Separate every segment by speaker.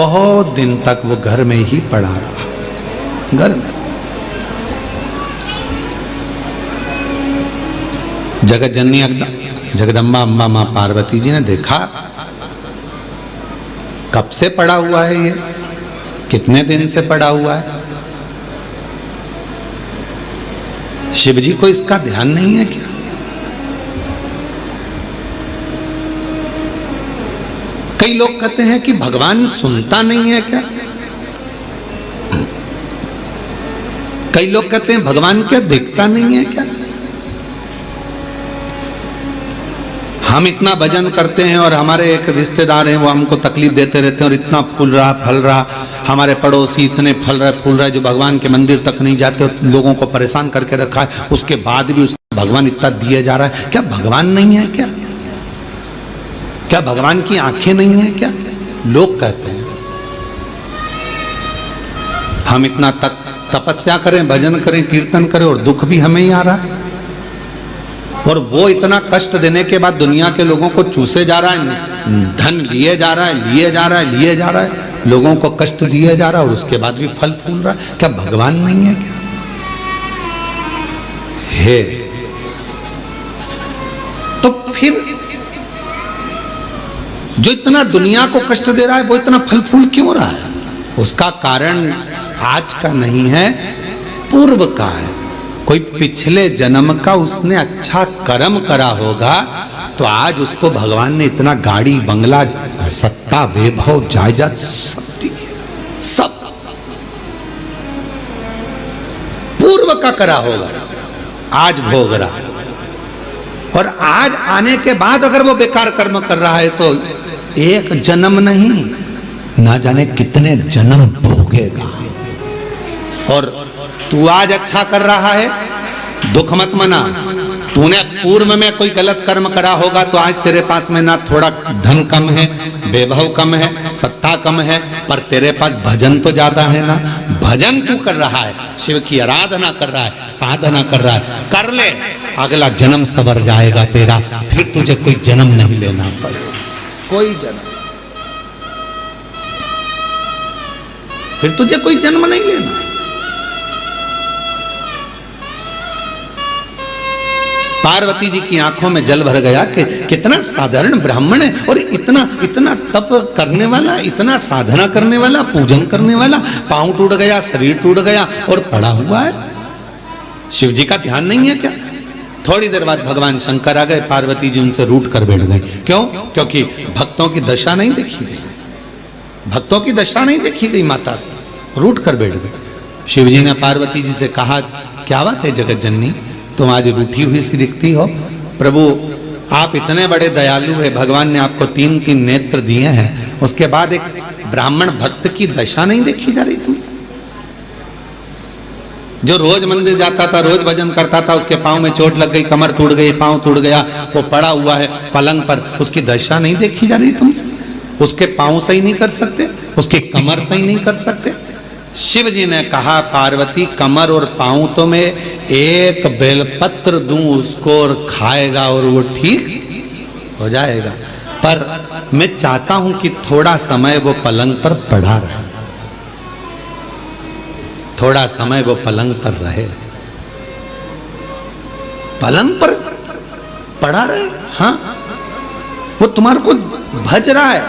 Speaker 1: बहुत दिन तक वो घर में ही पड़ा रहा, घर में। जगत जननी जगदम्बा अम्बा मां पार्वती जी ने देखा कब से पड़ा हुआ है ये, कितने दिन से पड़ा हुआ है। शिव जी को इसका ध्यान नहीं है क्या? कई लोग कहते हैं कि भगवान सुनता नहीं है क्या? कई लोग कहते हैं भगवान क्या देखता नहीं है क्या? हम इतना भजन करते हैं और हमारे एक रिश्तेदार हैं वो हमको तकलीफ देते रहते हैं और इतना फूल रहा फल रहा, हमारे पड़ोसी इतने फल रहे फूल रहे जो भगवान के मंदिर तक नहीं जाते और लोगों को परेशान करके रखा है, उसके बाद भी उसको भगवान इतना दिए जा रहा है। क्या भगवान नहीं है क्या? क्या भगवान की आंखें नहीं है क्या? लोग कहते हैं। हम इतना तपस्या करें, भजन करें, कीर्तन करें और दुख भी हमें ही आ रहा है, और वो इतना कष्ट देने के बाद दुनिया के लोगों को चूसे जा रहा है, धन लिए जा रहा है, लिए जा रहा है, लिए जा रहा है, लोगों को कष्ट दिए जा रहा है और उसके बाद भी फल फूल रहा है। क्या भगवान नहीं है क्या? है तो फिर जो इतना दुनिया को कष्ट दे रहा है वो इतना फल फूल क्यों रहा है? उसका कारण आज का नहीं है, पूर्व का है। कोई पिछले जन्म का उसने अच्छा कर्म करा होगा तो आज उसको भगवान ने इतना गाड़ी बंगला सत्ता वैभव जायदाद सब दी, सब पूर्व का करा होगा, आज भोग रहा है। और आज आने के बाद अगर वो बेकार कर्म कर रहा है तो एक जन्म नहीं ना जाने कितने जन्म भोगेगा। और तू आज अच्छा कर रहा है, दुख मत मना। तूने पूर्व में कोई गलत कर्म करा होगा तो आज तेरे पास में ना थोड़ा धन कम है, वैभव कम है, सत्ता कम है, पर तेरे पास भजन तो ज्यादा है ना। भजन तू कर रहा है, शिव की आराधना कर रहा है, साधना कर रहा है, कर ले, अगला जन्म सवर जाएगा तेरा। फिर तुझे कोई जन्म नहीं लेना पड़ेगा, कोई जन्म, फिर तुझे कोई जन्म नहीं लेना। पार्वती जी की आंखों में जल भर गया कि कितना साधारण ब्राह्मण है और इतना इतना तप करने वाला, इतना साधना करने वाला, पूजन करने वाला, पांव टूट गया, शरीर टूट गया और पड़ा हुआ है। शिव जी का ध्यान नहीं है क्या? थोड़ी देर बाद भगवान शंकर आ गए, पार्वती जी उनसे रूठ कर बैठ गए। क्यों? क्योंकि भक्तों की दशा नहीं देखी गई, भक्तों की दशा नहीं देखी गई, माता से रूठ कर बैठ गए। शिव जी ने पार्वती जी से कहा, क्या बात है जगत जननी, तुम आज रूठी हुई सी दिखती हो। प्रभु आप इतने बड़े दयालु है, भगवान ने आपको 3-3 नेत्र दिए हैं, उसके बाद एक ब्राह्मण भक्त की दशा नहीं देखी जा रही तुमसे? जो रोज मंदिर जाता था, रोज भजन करता था, उसके पांव में चोट लग गई, कमर टूट गई, पांव टूट गया, वो पड़ा हुआ है पलंग पर, उसकी दशा नहीं देखी जा रही तुमसे? उसके पांव सही नहीं कर सकते, उसकी कमर सही नहीं कर सकते? शिव जी ने कहा, पार्वती कमर और पांव तो मैं एक बेलपत्र दूं उसको और खाएगा और वो ठीक हो जाएगा, पर मैं चाहता हूं कि थोड़ा समय वो पलंग पर पड़ा रहे, थोड़ा समय वो पलंग पर रहे, पलंग पर पड़ा रहे। हाँ, वो तुम्हारे को भज रहा है,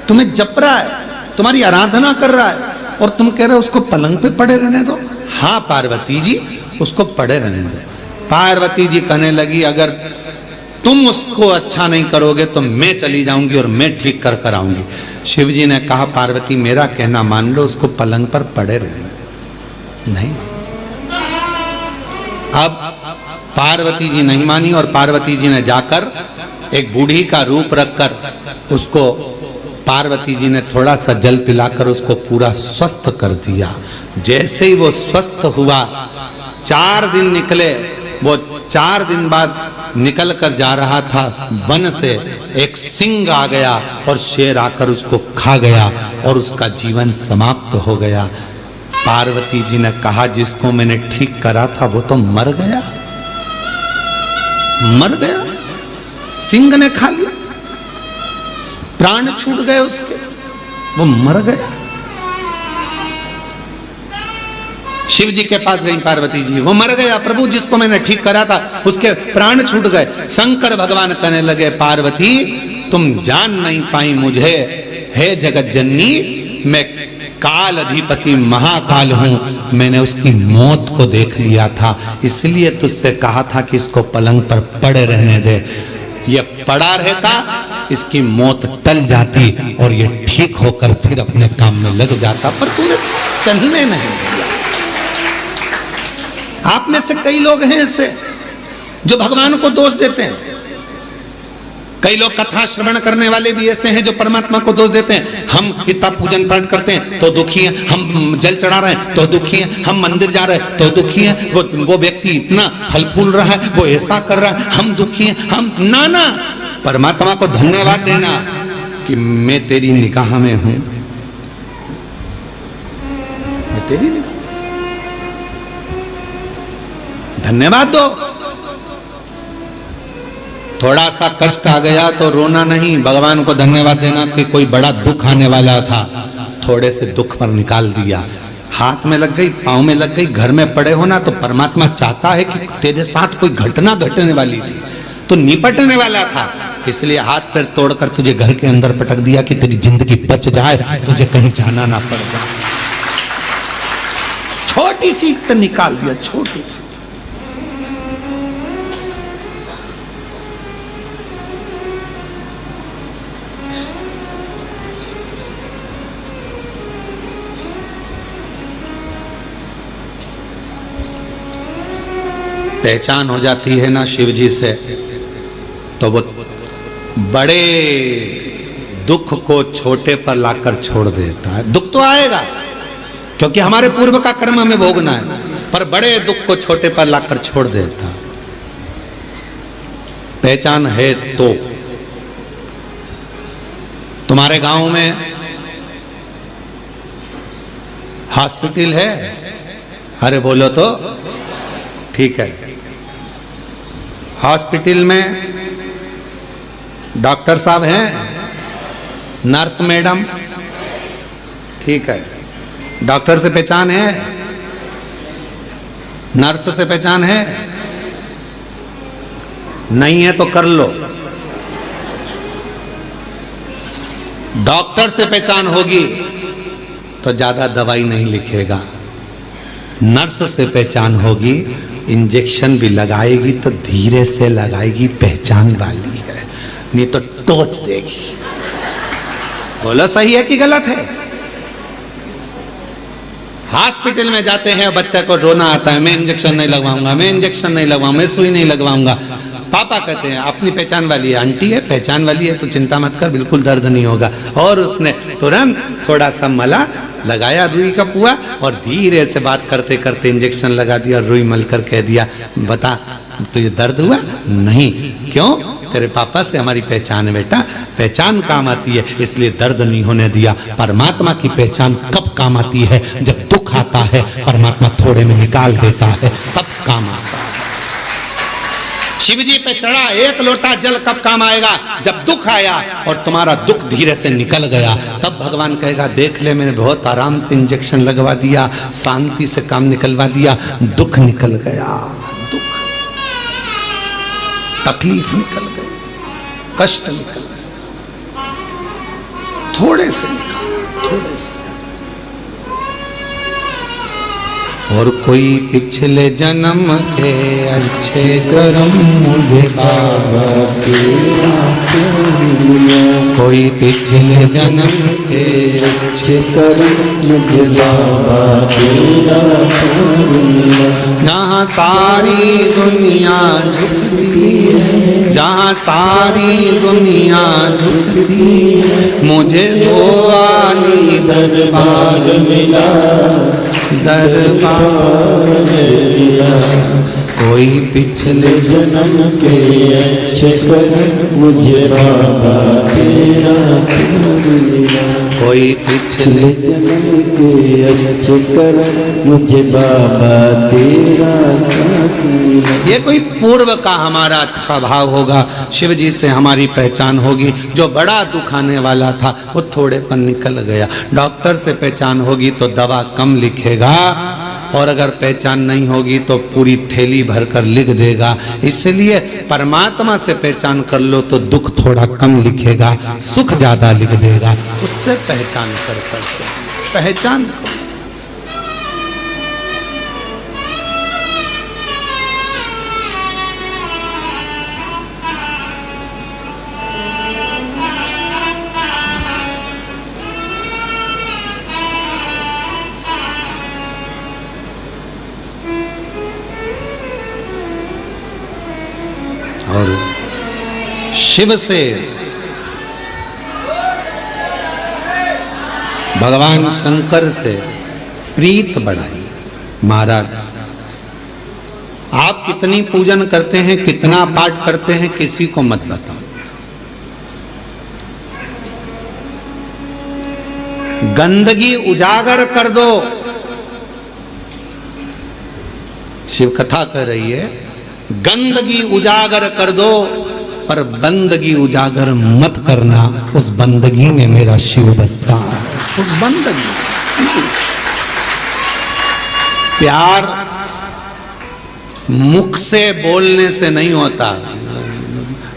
Speaker 1: तुम्हें जप रहा है, तुम्हारी आराधना कर रहा है और तुम कह रहे हो उसको पलंग पे पड़े रहने दो। हाँ पार्वती जी, उसको पड़े रहने दो। पार्वती जी कहने लगी, अगर तुम उसको अच्छा नहीं करोगे तो मैं चली जाऊंगी और मैं ठीक कर कर आऊंगी। शिव जी ने कहा, पार्वती मेरा कहना मान लो, उसको पलंग पर पड़े रहने। नहीं, अब पार्वती जी नहीं मानी और पार्वती जी ने जाकर एक बूढ़ी का रूप रखकर उसको, पार्वती जी ने थोड़ा सा जल पिलाकर उसको पूरा स्वस्थ कर दिया। जैसे ही वो स्वस्थ हुआ, 4 दिन निकले, वो 4 दिन बाद निकल कर जा रहा था, वन से एक सिंह आ गया और शेर आकर उसको खा गया और उसका जीवन समाप्त हो गया। पार्वती जी ने कहा, जिसको मैंने ठीक करा था वो तो मर गया, मर गया, सिंह ने खा लिया, प्राण छूट गए उसके। वो मर गया। शिव जी के पास गई पार्वती जी, वो मर गया प्रभु, जिसको मैंने ठीक करा था उसके प्राण छूट गए। शंकर भगवान कहने लगे, पार्वती तुम जान नहीं पाई मुझे, हे जगत जननी, मैं काल अधिपति महाकाल हूं, मैंने उसकी मौत को देख लिया था, इसलिए तुझसे कहा था कि इसको पलंग पर पड़े रहने दे। ये पड़ा रहता, इसकी मौत टल जाती और ये ठीक होकर फिर अपने काम में लग जाता, पर तूने चलने नहीं दिया। आप में से कई लोग हैं ऐसे जो भगवान को दोष देते हैं। कई लोग कथा श्रवण करने वाले भी ऐसे हैं जो परमात्मा को दोष देते हैं। हम इतना पूजन पाठ करते हैं तो दुखी हैं, हम जल चढ़ा रहे हैं तो दुखी हैं, हम मंदिर जा रहे हैं तो दुखी हैं, वो व्यक्ति इतना फल फूल रहा है, वो ऐसा कर रहा है, हम दुखी हैं। हम नाना परमात्मा को धन्यवाद देना कि मैं तेरी निगाह में हूं, मैं तेरी निगाह, धन्यवाद दो। थोड़ा सा कष्ट आ गया तो रोना नहीं, भगवान को धन्यवाद देना कि कोई बड़ा दुख आने वाला था, थोड़े से दुख पर निकाल दिया। हाथ में लग गई, पांव में लग गई, घर में पड़े हो ना, तो परमात्मा चाहता है कि तेरे साथ कोई घटना घटने वाली थी, तो निपटने वाला था, इसलिए हाथ पैर तोड़कर तुझे घर के अंदर पटक दिया कि तेरी जिंदगी बच जाए, तुझे कहीं जाना ना पड़ जाए। छोटी सी तो निकाल दिया, छोटी सी। पहचान हो जाती है ना शिव जी से, तो वो बड़े दुख को छोटे पर लाकर छोड़ देता है। दुख तो आएगा क्योंकि हमारे पूर्व का कर्म हमें भोगना है, पर बड़े दुख को छोटे पर लाकर छोड़ देता। पहचान है तो तुम्हारे गांव में हॉस्पिटल है? अरे बोलो तो ठीक है। हॉस्पिटल में डॉक्टर साहब हैं, नर्स मैडम, ठीक है। डॉक्टर से पहचान है, नर्स से पहचान है, नहीं है तो कर लो। डॉक्टर से पहचान होगी तो ज्यादा दवाई नहीं लिखेगा, नर्स से पहचान होगी, इंजेक्शन भी लगाएगी तो धीरे से लगाएगी, पहचान वाली है, नहीं तो टोच देगी। बोलो सही है कि गलत है? हॉस्पिटल में जाते हैं, बच्चा को रोना आता है, मैं इंजेक्शन नहीं लगवाऊंगा, मैं इंजेक्शन नहीं लगवाऊंगा, मैं सुई नहीं लगवाऊंगा। पापा कहते हैं अपनी पहचान वाली है, आंटी है पहचान वाली है तो चिंता मत कर, बिल्कुल दर्द नहीं होगा। और उसने तुरंत थोड़ा सा मला लगाया रुई का पुआ और धीरे से बात करते करते इंजेक्शन लगा दिया और रुई मल कर कह दिया, बता तुझे दर्द हुआ? नहीं। क्यों? तेरे पापा से हमारी पहचान है बेटा, पहचान काम आती है इसलिए दर्द नहीं होने दिया। परमात्मा की पहचान कब काम आती है? जब दुख आता है, परमात्मा थोड़े में निकाल देता है, तब काम आता है। शिव जी पे चढ़ा एक लोटा जल कब काम आएगा? जब दुख आया और तुम्हारा दुख धीरे से निकल गया, तब भगवान कहेगा देख ले मैंने बहुत आराम से इंजेक्शन लगवा दिया, शांति से काम निकलवा दिया, दुख निकल गया, दुख तकलीफ निकल गई, कष्ट निकल गया, थोड़े से निकल, थोड़े से। और कोई पिछले जन्म के अच्छे कर्म मुझे बाबा तेरा कोई पिछले जन्म के अच्छे कर्म मुझे बाबा तेरा जहाँ सारी दुनिया झुकती है, जहाँ सारी दुनिया झुकती है, मुझे वो वाली दरबार मिला, दरबार मिला। कोई पिछले
Speaker 2: जन्म के अच्छे कर्म मुझे बाबा तेरा मिला।
Speaker 1: कोई पिछले
Speaker 2: जन्म के अच्छे कर्म मुझे बाबा तेरा साथ मिला।
Speaker 1: ये कोई पूर्व का हमारा अच्छा भाव होगा, शिव जी से हमारी पहचान होगी। जो बड़ा दुख आने वाला था वो थोड़े पर निकल गया। डॉक्टर से पहचान होगी तो दवा कम लिखेगा, और अगर पहचान नहीं होगी तो पूरी थैली भरकर लिख देगा। इसलिए परमात्मा से पहचान कर लो तो दुख थोड़ा कम लिखेगा, सुख ज्यादा लिख देगा। उससे पहचान कर पहचान करो। और शिव से भगवान शंकर से प्रीत बढ़ाई। महाराज आप कितनी पूजन करते हैं, कितना पाठ करते हैं, किसी को मत बताओ। गंदगी उजागर कर दो। शिव कथा कह रही है, गंदगी उजागर कर दो पर बंदगी उजागर मत करना। उस बंदगी में मेरा शिव बसता है। उस बंदगी, प्यार मुख से बोलने से नहीं होता।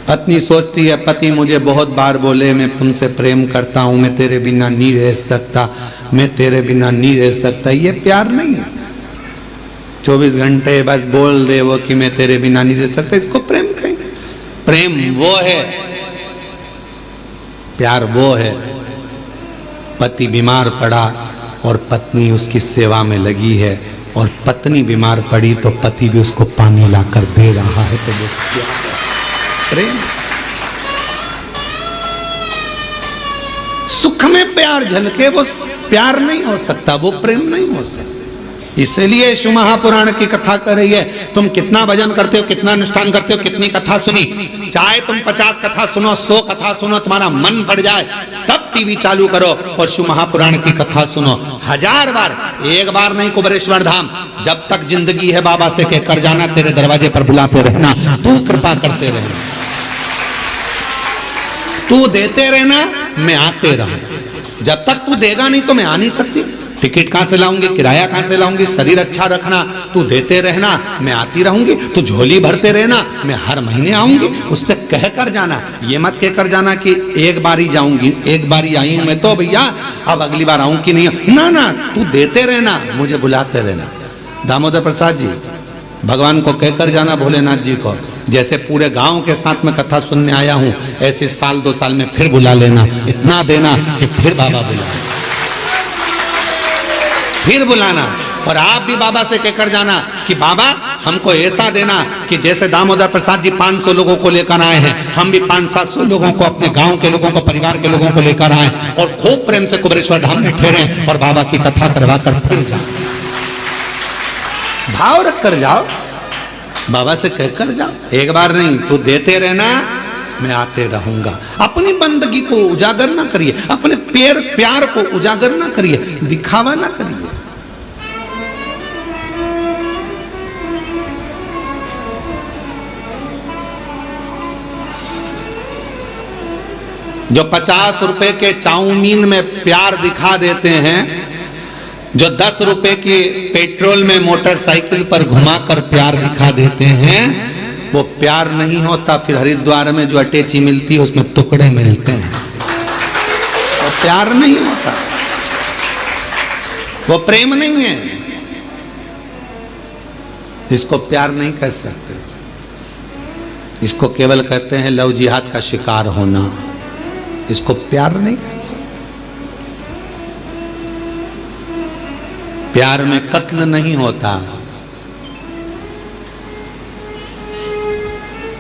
Speaker 1: पत्नी सोचती है पति मुझे बहुत बार बोले मैं तुमसे प्रेम करता हूं, मैं तेरे बिना नहीं रह सकता, मैं तेरे बिना नहीं रह सकता। ये प्यार नहीं है। 24 घंटे बस बोल दे वो कि मैं तेरे बिना नहीं रह सकता, इसको प्रेम कहेंगे? प्रेम वो है, प्यार वो है। पति बीमार पड़ा और पत्नी उसकी सेवा में लगी है, और पत्नी बीमार पड़ी तो पति भी उसको पानी लाकर दे रहा है, तो वो प्यार है, प्रेम। सुख में प्यार झलके वो प्यार नहीं हो सकता, वो प्रेम नहीं हो सकता। इसलिए शिव महापुराण की कथा कर रही है। तुम कितना भजन करते हो, कितना अनुष्ठान करते हो, कितनी कथा सुनी, चाहे तुम 50 कथा सुनो, 100 कथा सुनो, तुम्हारा मन बढ़ जाए तब टीवी चालू करो और शिव महापुराण की कथा सुनो 1000 बार। एक बार नहीं, कुबेरेश्वर धाम जब तक जिंदगी है बाबा से कहकर जाना, तेरे दरवाजे पर बुलाते रहना, तू कृपा करते रहना, तू देते रहना, मैं आते रहूं। जब तक तू देगा नहीं तो मैं आ नहीं सकती। टिकट कहां से लाऊंगी, किराया कहां से लाऊंगी, शरीर अच्छा रखना, तू देते रहना, मैं आती रहूंगी। तू झोली भरते रहना, मैं हर महीने आऊंगी। उससे कहकर जाना, ये मत कहकर जाना कि एक बार ही जाऊंगी, एक बार ही आई हूं मैं तो भैया अब अगली बार आऊं कि नहीं। ना ना, तू देते रहना, मुझे बुलाते रहना। दामोदर प्रसाद जी भगवान को कहकर जाना, भोलेनाथ जी को, जैसे पूरे गांव के साथ में कथा सुनने आया हूं, ऐसे साल 2 साल में फिर बुला लेना। इतना देना कि फिर बाबा बुला, फिर बुलाना। और आप भी बाबा से कहकर जाना कि बाबा हमको ऐसा देना कि जैसे दामोदर प्रसाद जी 500 लोगों को लेकर आए हैं, हम भी 500-700 लोगों को, अपने गांव के लोगों को, परिवार के लोगों को लेकर आए और खूब प्रेम से कुबेरेश्वर धाम में ठहरे और बाबा की कथा करवा कर फिर जाओ। भाव रख कर जाओ, बाबा से कहकर जाओ। एक बार नहीं, तू देते रहना, मैं आते रहूंगा। अपनी बंदगी को उजागर ना करिए, अपने प्यार को उजागर ना करिए, दिखावा ना करिए। जो 50 रुपए के चाउमीन में प्यार दिखा देते हैं, जो 10 रुपए की पेट्रोल में मोटरसाइकिल पर घुमाकर प्यार दिखा देते हैं, वो प्यार नहीं होता। फिर हरिद्वार में जो अटैची मिलती है उसमें टुकड़े मिलते हैं, वो प्यार नहीं होता, वो प्रेम नहीं है। इसको प्यार नहीं कह सकते, इसको केवल कहते हैं लव जिहाद का शिकार होना। इसको प्यार नहीं कह सकते। प्यार में कत्ल नहीं होता,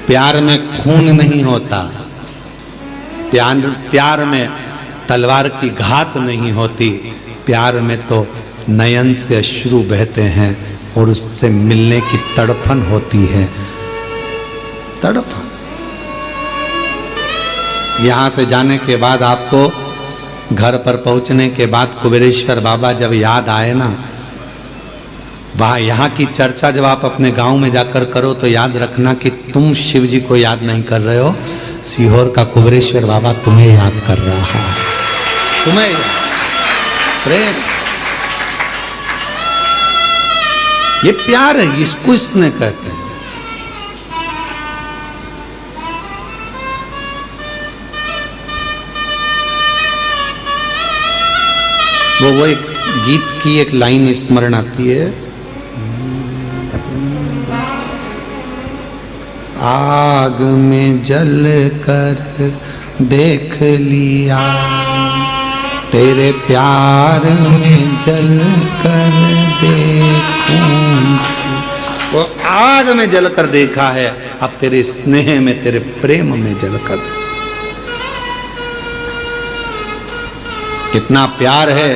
Speaker 1: प्यार में खून नहीं होता, प्यार में तलवार की घात नहीं होती। प्यार में तो नयन से अश्रु बहते हैं और उससे मिलने की तड़पन होती है, तड़पन। यहां से जाने के बाद आपको घर पर पहुंचने के बाद कुबेरेश्वर बाबा जब याद आए ना, वहाँ यहाँ की चर्चा जब आप अपने गांव में जाकर करो तो याद रखना कि तुम शिव जी को याद नहीं कर रहे हो, सीहोर का कुबेरेश्वर बाबा तुम्हें याद कर रहा है, तुम्हें प्रेम। ये प्यार है, इसको इसने कहते हैं। वो एक गीत की एक लाइन स्मरण आती है, आग में जल कर देख लिया, तेरे प्यार में जल कर देखूं। वो आग में जल कर देखा है, अब तेरे स्नेह में, तेरे प्रेम में जल कर। कितना प्यार है।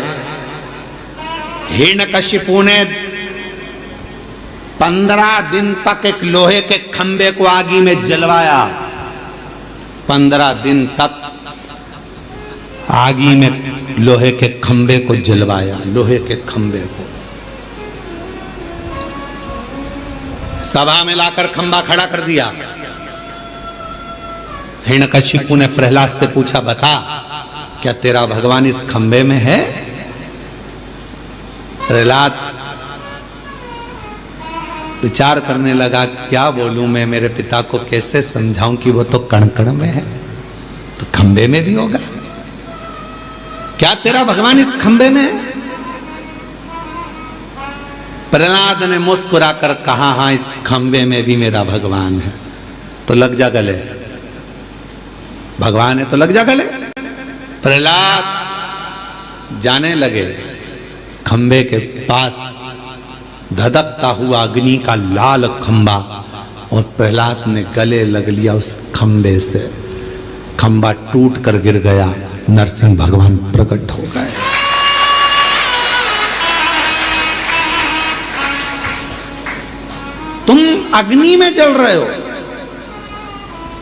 Speaker 1: हिरण्यकशिपु ने 15 दिन तक एक लोहे के खंबे को आगी में जलवाया, 15 दिन तक आगी में लोहे के खंबे को जलवाया, लोहे के खंबे को। सभा में लाकर खंबा खड़ा कर दिया। हिरण्यकशिपु ने प्रहलाद से पूछा, बता क्या तेरा भगवान इस खंबे में है? प्रहलाद विचार करने लगा, क्या बोलूं मैं, मेरे पिता को कैसे समझाऊं कि वो तो कण कण में है, तो खंबे में भी होगा। क्या तेरा भगवान इस खंबे में है? प्रहलाद ने मुस्कुराकर कहा, हाँ इस खंबे में भी मेरा भगवान है। तो लग जा गले, भगवान है तो लग जा गले। प्रहलाद जाने लगे खंबे के पास, धधकता हुआ अग्नि का लाल खंबा, और प्रहलाद ने गले लग लिया उस खंबे से। खंबा टूट कर गिर गया, नरसिंह भगवान प्रकट हो गए। तुम अग्नि में जल रहे हो,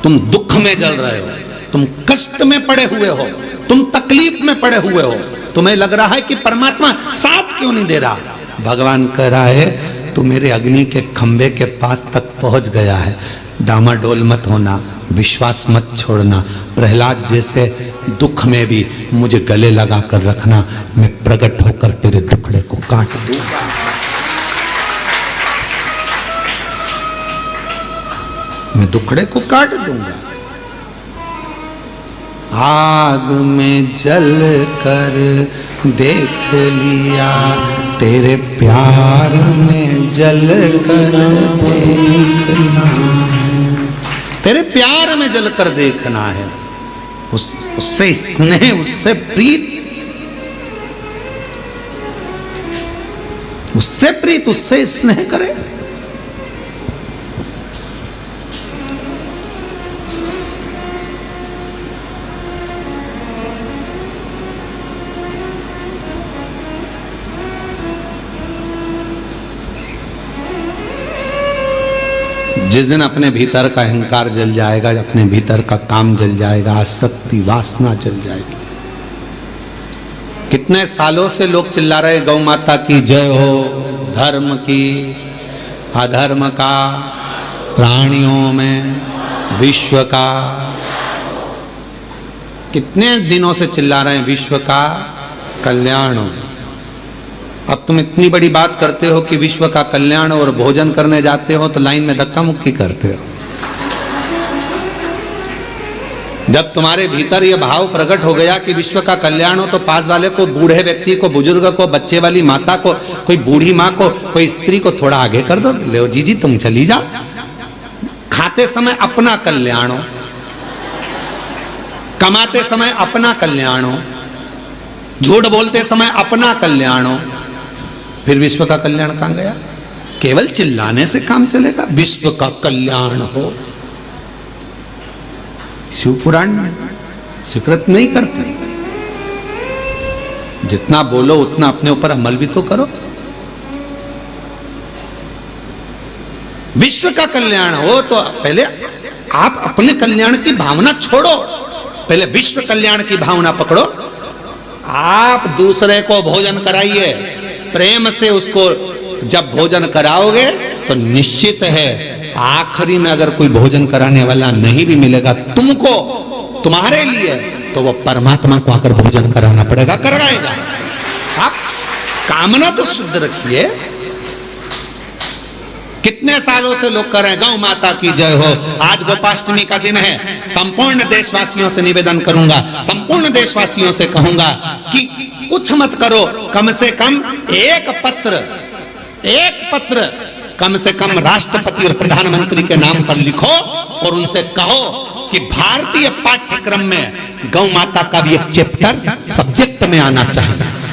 Speaker 1: तुम दुख में जल रहे हो, तुम कष्ट में पड़े हुए हो, तुम तकलीफ में पड़े हुए हो, तुम्हें लग रहा है कि परमात्मा साथ क्यों नहीं दे रहा। भगवान कह रहा है तू मेरे अग्नि के खंबे के पास तक पहुंच गया है, डामाडोल मत होना, विश्वास मत छोड़ना। प्रहलाद जैसे दुख में भी मुझे गले लगा कर रखना, मैं प्रकट होकर तेरे दुखड़े को काट दूंगा। मैं दुखड़े को काट दूंगा। आग में जल कर देख लिया, तेरे प्यार में जल कर देखना है, तेरे प्यार में जल कर देखना है। उससे स्नेह, उससे प्रीत, उससे प्रीत, उससे स्नेह करे। जिस दिन अपने भीतर का अहंकार जल जाएगा, अपने भीतर का काम जल जाएगा, आसक्ति वासना जल जाएगी। कितने सालों से लोग चिल्ला रहे गौ माता की जय हो, धर्म की, अधर्म का, प्राणियों में, विश्व का। कितने दिनों से चिल्ला रहे हैं विश्व का कल्याण हो। अब तुम इतनी बड़ी बात करते हो कि विश्व का कल्याण और भोजन करने जाते हो तो लाइन में धक्का मुक्की करते हो। जब तुम्हारे भीतर ये भाव प्रकट हो गया कि विश्व का कल्याण हो, तो पास वाले को, बूढ़े व्यक्ति को, बुजुर्ग को, बच्चे वाली माता को, कोई बूढ़ी माँ को, कोई स्त्री को थोड़ा आगे कर दो, ले जी तुम चली जा। खाते समय अपना कल्याण हो, कमाते समय अपना कल्याण हो, झूठ बोलते समय अपना कल्याण हो, फिर विश्व का कल्याण कहां गया? केवल चिल्लाने से काम चलेगा? विश्व का कल्याण हो। शिव पुराण स्वीकृत नहीं करते। जितना बोलो उतना अपने ऊपर अमल भी तो करो। विश्व का कल्याण हो तो पहले आप अपने कल्याण की भावना छोड़ो, पहले विश्व कल्याण की भावना पकड़ो। आप दूसरे को भोजन कराइए, प्रेम से उसको जब भोजन कराओगे तो निश्चित है आखिरी में अगर कोई भोजन कराने वाला नहीं भी मिलेगा तुमको, तुम्हारे लिए, तो वो परमात्मा को आकर भोजन कराना पड़ेगा, कराएगा। आप कामना तो शुद्ध रखिए। कितने सालों से लोग कर रहे हैं, गौ माता की जय हो। आज गोपाष्टमी का दिन है, संपूर्ण देशवासियों से निवेदन करूंगा, संपूर्ण देशवासियों से कहूंगा कि कुछ मत करो, कम से कम एक पत्र कम से कम राष्ट्रपति और प्रधानमंत्री के नाम पर लिखो और उनसे कहो कि भारतीय पाठ्यक्रम में गौ माता का भी एक चैप्टर सब्जेक्ट में आना चाहिए।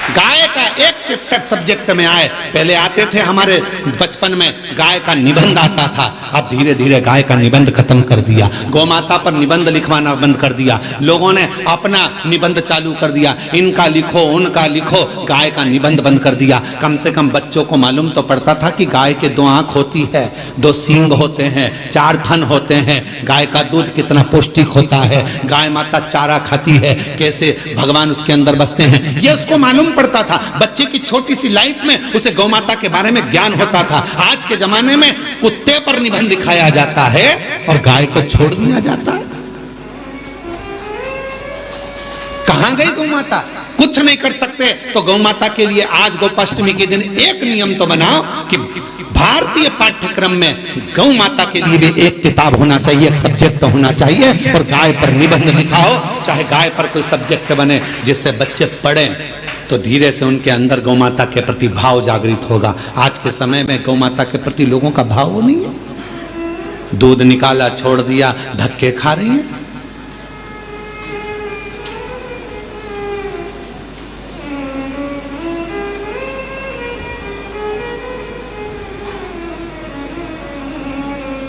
Speaker 1: गाय का एक चैप्टर सब्जेक्ट में आए। पहले आते थे हमारे बचपन में गाय का निबंध आता था, अब धीरे धीरे गाय का निबंध खत्म कर दिया, गौ माता पर निबंध लिखवाना बंद कर दिया, लोगों ने अपना निबंध चालू कर दिया, इनका लिखो उनका लिखो, गाय का निबंध बंद कर दिया। कम से कम बच्चों को मालूम तो पड़ता था कि गाय के 2 आंख होती है, 2 सींग होते हैं, 4 थन होते हैं, गाय का दूध कितना पौष्टिक होता है, गाय माता चारा खाती है, कैसे भगवान उसके अंदर बसते हैं, ये उसको मालूम पड़ता था। बच्चे की छोटी सी लाइफ में उसे गौ माता के बारे में ज्ञान होता था। आज के जमाने में कुत्ते पर निबंध लिखाया जाता है और गाय को छोड़ दिया जाता है। कहां गई गौ माता? कुछ नहीं कर सकते। तो गौ माता के लिए आज गोपाष्टमी के दिन एक नियम तो बनाओ कि भारतीय पाठ्यक्रम में गौ माता के लिए भी एक किताब होना चाहिए, एक सब्जेक्ट होना चाहिए और गाय पर निबंध लिखा हो, चाहे गाय पर कोई सब्जेक्ट बने जिससे बच्चे पढ़ें, तो धीरे से उनके अंदर गौ माता के प्रति भाव जागृत होगा। आज के समय में गौ माता के प्रति लोगों का भाव वो नहीं है। दूध निकाला छोड़ दिया, धक्के खा रही हैं।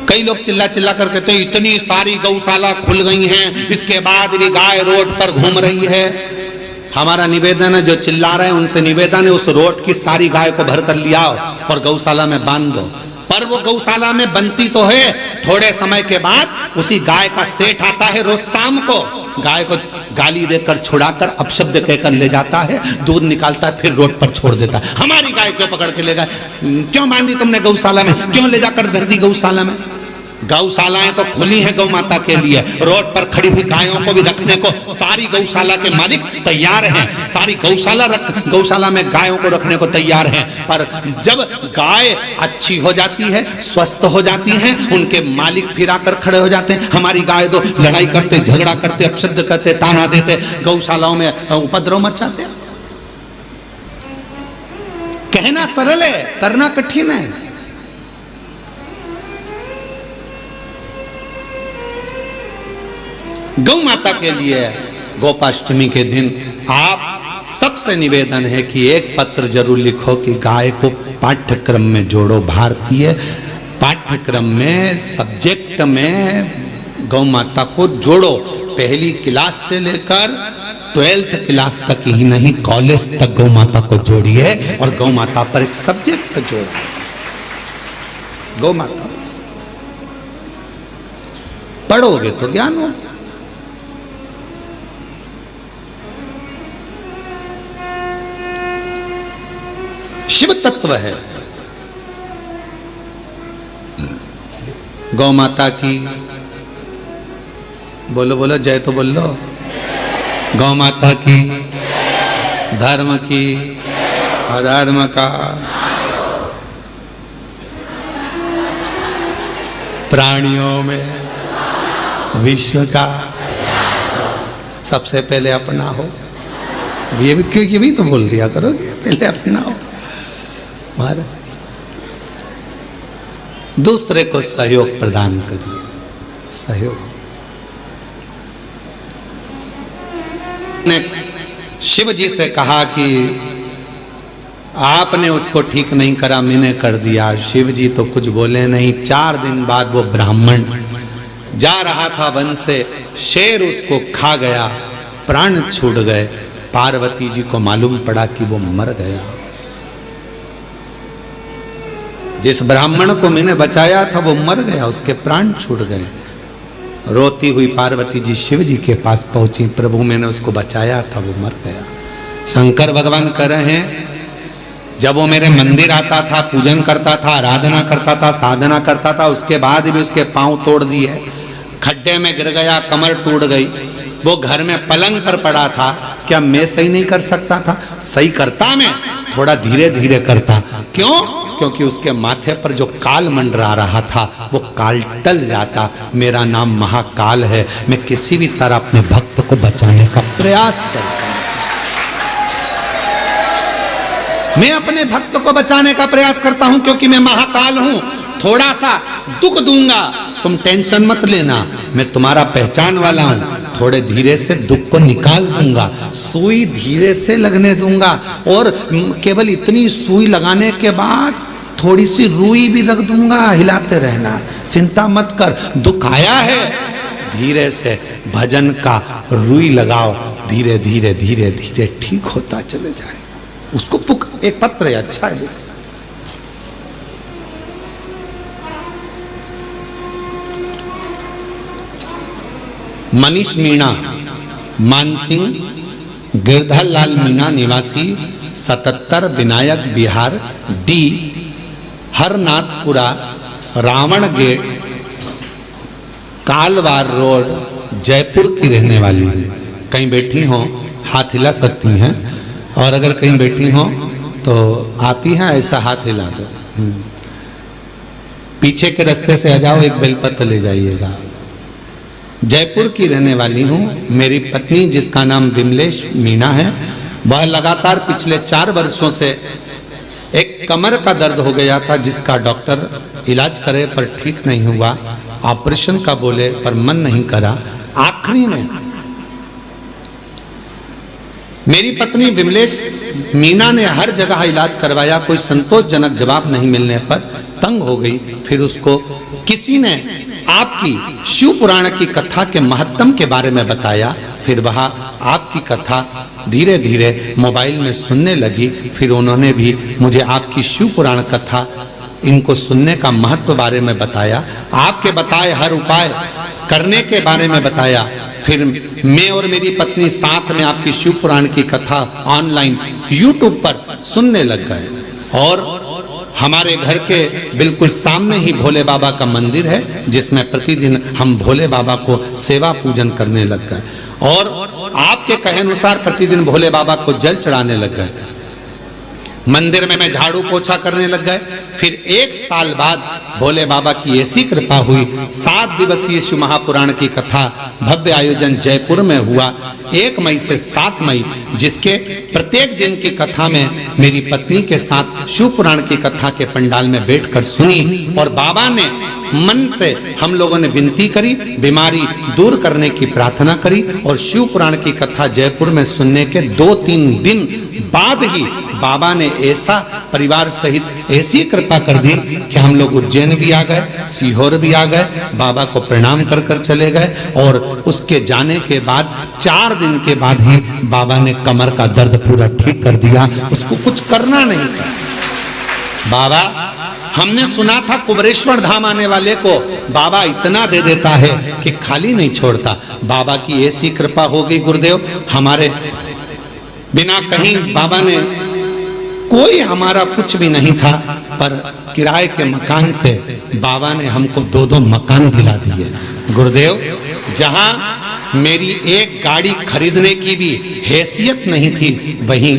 Speaker 1: कई लोग चिल्ला चिल्ला कर कहते हैं इतनी सारी गौशाला खुल गई हैं, इसके बाद भी गाय रोड पर घूम रही है। हमारा निवेदन है, जो चिल्ला रहे हैं उनसे निवेदन है, उस रोड की सारी गाय को भर कर लिया और गौशाला में बांध दो। पर वो गौशाला में बनती तो है, थोड़े समय के बाद उसी गाय का सेठ आता है, रोज शाम को गाय को गाली देकर छुड़ाकर अपशब्द कहकर ले जाता है, दूध निकालता है, फिर रोड पर छोड़ देता है। हमारी गाय क्यों पकड़ के ले गए? क्यों बांधी तुमने गौशाला में? क्यों ले जाकर धर दी गौशाला में? गौशालाएं तो खुली हैं गौ माता के लिए, रोड पर खड़ी हुई गायों को भी रखने को सारी गौशाला के मालिक तैयार हैं, सारी गौशाला में गायों को रखने को तैयार हैं। पर जब गाय अच्छी हो जाती है, स्वस्थ हो जाती हैं, उनके मालिक फिर आकर खड़े हो जाते हैं। हमारी गाय तो लड़ाई करते, झगड़ा करते, अपशब्द करते, ताना देते, गौशालाओं में उपद्रव मचाते। कहना सरल है, करना कठिन है। गौ माता के लिए गोपाष्टमी के दिन आप सबसे निवेदन है कि एक पत्र जरूर लिखो कि गाय को पाठ्यक्रम में जोड़ो। भारतीय पाठ्यक्रम में सब्जेक्ट में गौ माता को जोड़ो। पहली क्लास से लेकर 12th क्लास तक ही नहीं, कॉलेज तक गौ माता को जोड़िए और गौ माता पर एक सब्जेक्ट जोड़ो। गौ माता पढ़ोगे तो ज्ञान होगा। शिव तत्व है। गौ माता की बोलो बोलो जय तो बोल लो। गौ माता की, धर्म की, अधर्म का, प्राणियों में, विश्व का, सबसे पहले अपना हो। ये भी तो बोल दिया करोगे, पहले अपना हो। महाराज दूसरे को सहयोग प्रदान करिए, सहयोग। ने शिव जी से कहा कि आपने उसको ठीक नहीं करा, मैंने कर दिया। शिव जी तो कुछ बोले नहीं। 4 दिन बाद वो ब्राह्मण जा रहा था वन से, शेर उसको खा गया, प्राण छूट गए। पार्वती जी को मालूम पड़ा कि वो मर गया। जिस ब्राह्मण को मैंने बचाया था वो मर गया, उसके प्राण छूट गए। रोती हुई पार्वती जी शिव जी के पास पहुंची, प्रभु मैंने उसको बचाया था, वो मर गया। शंकर भगवान कह रहे हैं जब वो मेरे मंदिर आता था, पूजन करता था, आराधना करता था, साधना करता था, उसके बाद भी उसके पांव तोड़ दिए, खड्डे में गिर गया, कमर टूट गई, वो घर में पलंग पर पड़ा था, क्या मैं सही नहीं कर सकता था? सही करता, मैं थोड़ा धीरे धीरे करता। क्यों? क्योंकि उसके माथे पर जो काल मंडरा रहा था वो काल टल जाता। मेरा नाम महाकाल है, मैं किसी भी तरह अपने भक्त को बचाने का प्रयास करता हूं। मैं अपने भक्त को बचाने का प्रयास करता हूं क्योंकि मैं महाकाल हूं। थोड़ा सा दुख दूंगा, तुम टेंशन मत लेना, मैं तुम्हारा पहचान वाला हूं। थोड़े धीरे से दुख को निकाल दूंगा, सुई धीरे से लगने दूंगा, और केवल इतनी सुई लगाने के बाद थोड़ी सी रुई भी रख दूंगा, हिलाते रहना, चिंता मत कर। दुख आया है, धीरे से भजन का रुई लगाओ, धीरे धीरे धीरे धीरे ठीक होता चले जाए। उसको एक पत्र है, अच्छा है। मनीष मीणा, मानसिंह, गिरधर लाल मीणा निवासी 77 Vinayak Vihar, D Harnathpura, Ravan gate, Kalwar road, Jaipur की रहने वाली है। कहीं बैठी हो हाथ हिला सकती हैं, और अगर कहीं बैठी हो तो आप ही हैं, ऐसा हाथ हिला दो। पीछे के रास्ते से आ जाओ, एक बेलपत्र ले जाइएगा। जयपुर की रहने वाली हूँ। मेरी पत्नी जिसका नाम विमलेश मीणा है, वह लगातार पिछले 4 वर्षों से एक कमर का दर्द हो गया था, जिसका डॉक्टर इलाज करे पर ठीक नहीं हुआ, ऑपरेशन का बोले पर मन नहीं करा। आखिरी में मेरी पत्नी विमलेश मीणा ने हर जगह इलाज करवाया, कोई संतोषजनक जवाब नहीं मिलने पर तंग हो गई। फिर उसको किसी ने आपकी शिव पुराण की कथा के महत्व के बारे में बताया। फिर वह आपकी कथा धीरे धीरे मोबाइल में सुनने लगी। फिर उन्होंने भी मुझे आपकी शिव पुराण कथा इनको सुनने का महत्व बारे में बताया, आपके बताए हर उपाय करने के बारे में बताया। फिर मैं और मेरी पत्नी साथ में आपकी शिव पुराण की कथा ऑनलाइन YouTube पर सुनने लग गए, और हमारे घर के बिल्कुल सामने ही भोले बाबा का मंदिर है, जिसमें प्रतिदिन हम भोले बाबा को सेवा पूजन करने लग गए, और आपके कहे अनुसार प्रतिदिन भोले बाबा को जल चढ़ाने लग गए। मंदिर में झाड़ू पोछा करने लग गए। फिर 1 साल बाद भोले बाबा की ऐसी कृपा हुई, 7 दिवसीय शिव महापुराण की कथा भव्य आयोजन जयपुर में हुआ 1 मई से 7 मई, जिसके प्रत्येक दिन की कथा में मेरी पत्नी के साथ शिव पुराण की कथा के पंडाल में बैठकर सुनी, और बाबा ने मन से हम लोगों ने विनती करी, बीमारी दूर करने की प्रार्थना करी, और शिव पुराण की कथा जयपुर में सुनने के 2-3 दिन बाद ही बाबा ने ऐसा परिवार सहित ऐसी कृपा कर दी कि हम लोग उज्जैन भी आ गए, सीहोर भी आ गए, बाबा को प्रणाम कर कर चले गए। और उसके जाने के बाद 4 दिन के बाद ही बाबा ने कमर का दर्द पूरा ठीक कर दिया, उसको कुछ करना नहीं था। बाबा, हमने सुना था कुबरेश्वर धाम आने वाले को बाबा इतना दे देता है कि खाली नहीं छोड़ता। बाबा की ऐसी कृपा हो गई गुरुदेव, हमारे बिना कहीं बाबा ने, कोई हमारा कुछ भी नहीं था, पर किराए के मकान से बाबा ने हमको 2-2 मकान दिला दिए। गुरुदेव, जहां मेरी एक गाड़ी खरीदने की भी हैसियत नहीं थी, वहीं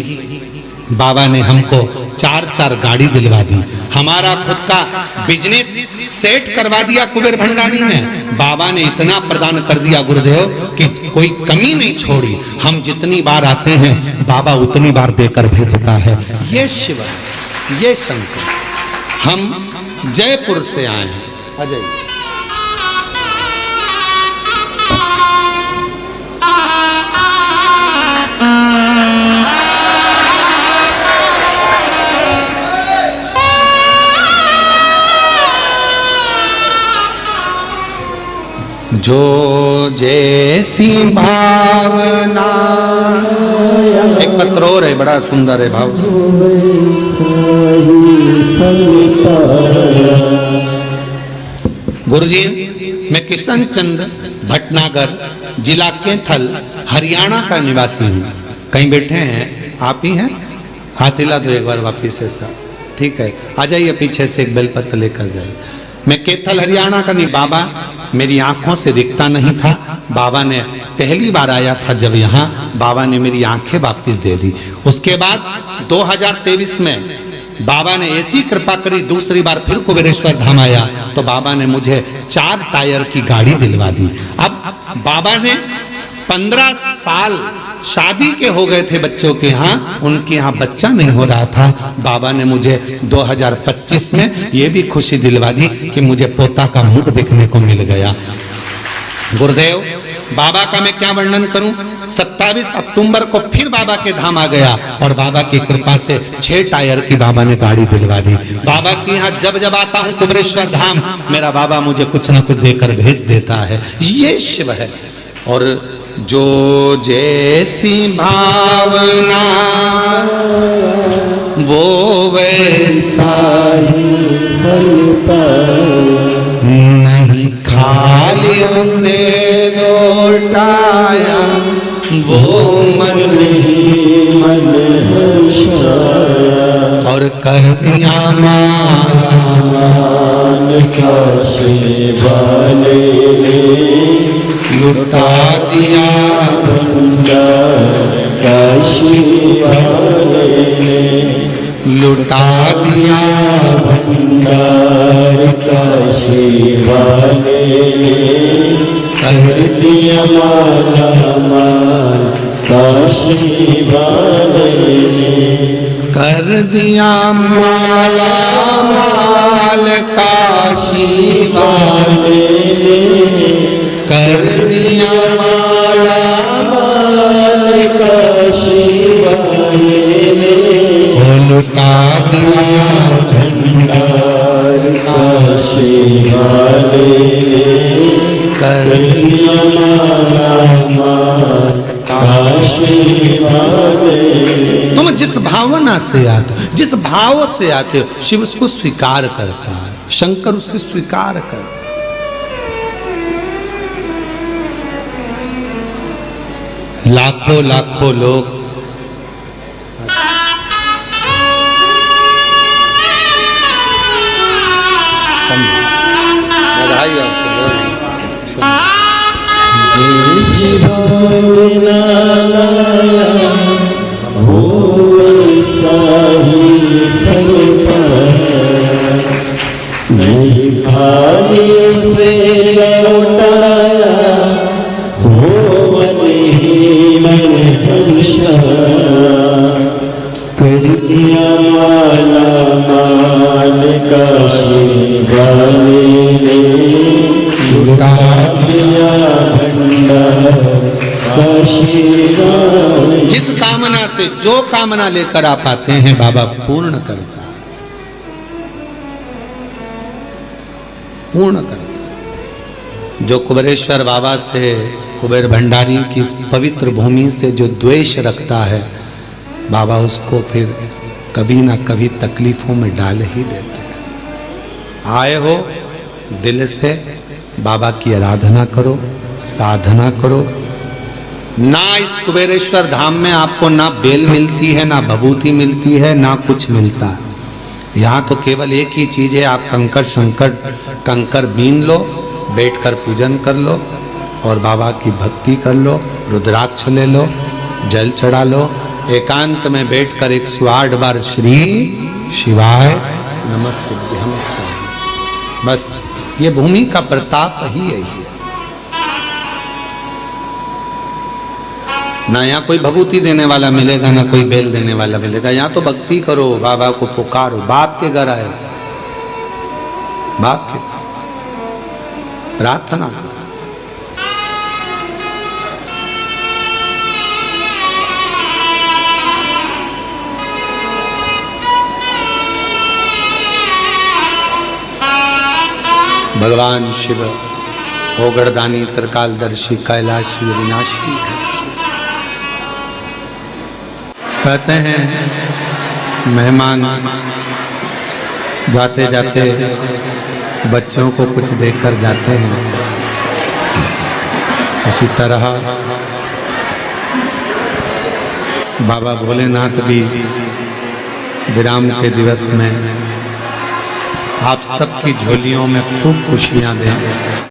Speaker 1: बाबा ने हमको 4-4 गाड़ी दिलवा दी। हमारा खुद का बिजनेस सेट करवा दिया कुबेर भंडारी ने। बाबा ने इतना प्रदान कर दिया गुरुदेव कि कोई कमी नहीं छोड़ी। हम जितनी बार आते हैं बाबा उतनी बार देकर भेजता है। ये शिव है, ये शंकर। हम जयपुर से आए हैं। अजय जो जैसी भावना। एक पत्र और है, बड़ा सुंदर है भाव से। गुरुजी, मैं किशन चंद भटनागर, जिला कैथल, हरियाणा का निवासी हूँ। कहीं बैठे हैं? आप ही हैं? हाथ हिला दो एक बार वापिस ऐसा। ठीक है, आ जाइए पीछे से, एक बेलपत्र लेकर जाइए। मैं कैथल हरियाणा का नहीं। बाबा मेरी आंखों से दिखता नहीं था। बाबा ने पहली बार आया था जब यहाँ, बाबा ने मेरी आंखें वापस दे दी। उसके बाद 2023 में बाबा ने ऐसी कृपा करी, दूसरी बार फिर कुबेरेश्वर धाम आया तो बाबा ने मुझे 4 टायर की गाड़ी दिलवा दी। अब बाबा ने 15 साल शादी के हो गए थे बच्चों के यहाँ, उनके यहाँ बच्चा नहीं हो रहा था। बाबा ने मुझे 2025 में ये भी खुशी दिलवा दी कि मुझे पोता का मुख देखने को मिल गया। गुरुदेव, बाबा का मैं क्या वर्णन करूं। 27 अक्टूबर को फिर बाबा के धाम आ गया और बाबा की कृपा से 6 टायर की बाबा ने गाड़ी दिलवा दी। बाबा के यहाँ जब जब आता हूं कुबेरेश्वर धाम, मेरा बाबा मुझे कुछ ना कुछ देकर भेज देता है। ये शिव है। और जो जैसी भावना वो वैसा
Speaker 2: ही फल पाया,
Speaker 1: नहीं खाली उसे लौटाया वो मन
Speaker 2: ही मन हर्षाया।
Speaker 1: और कर दिया माला
Speaker 2: मान काशी वाले ने
Speaker 1: लुटा दिया
Speaker 2: भंडार, काशी वाले ने
Speaker 1: लुटा दिया
Speaker 2: भंडार, काशी वाले ने कर दिया माला माल, काशी वाले ने
Speaker 1: कर दिया माला माल काशी
Speaker 2: वाले ने
Speaker 1: कर दिया माला
Speaker 2: माल, काशी वाले ने
Speaker 1: वो लुटा दिया
Speaker 2: भंडार, काशी वाले ने
Speaker 1: कर
Speaker 2: दिया माला माल, काशी वाले ने।
Speaker 1: तुम जिस भावना से आते हो, जिस भाव से आते हो, शिव उसको स्वीकार करता है, शंकर उससे स्वीकार करता है। लाखों लाखों लोग
Speaker 2: भावना लाया वो वैसा ही फल पाया, नहीं खाली से लौटाया वो मन ही मन हर्षाया। कर दिया माला माल, काशी वाले ने लुटा दिया भंडार, काशी वाले।
Speaker 1: जिस कामना से जो कामना लेकर आप आते हैं बाबा पूर्ण करता है, पूर्ण करता है। जो कुबेरेश्वर बाबा से, कुबेर भंडारी की इस पवित्र भूमि से जो द्वेष रखता है, बाबा उसको फिर कभी ना कभी तकलीफों में डाल ही देते हैं। आए हो दिल से बाबा की आराधना करो, साधना करो। ना इस कुबेरेश्वर धाम में आपको ना बेल मिलती है, ना भभूति मिलती है, ना कुछ मिलता है। यहाँ तो केवल एक ही चीज़ है, आप कंकर शंकर कंकर बीन लो, बैठकर पूजन कर लो और बाबा की भक्ति कर लो, रुद्राक्ष ले लो, जल चढ़ा लो, एकांत में बैठकर 108 बार श्री शिवाय नमस्तुभ्यं। बस ये भूमि का प्रताप ही यही है। ना यहाँ कोई भभूति देने वाला मिलेगा, ना कोई बेल देने वाला मिलेगा। यहाँ तो भक्ति करो, बाबा को पुकारो। बाप के घर आए, बाप के घर प्रार्थना करो। भगवान शिव होगड़दानी त्रिकालदर्शी कैलाशी विनाशी है। कहते हैं मेहमान जाते जाते बच्चों को कुछ देकर जाते हैं, उसी तरह बाबा भोलेनाथ भी विराम के दिवस में आप सबकी झोलियों में खूब खुशियां दें।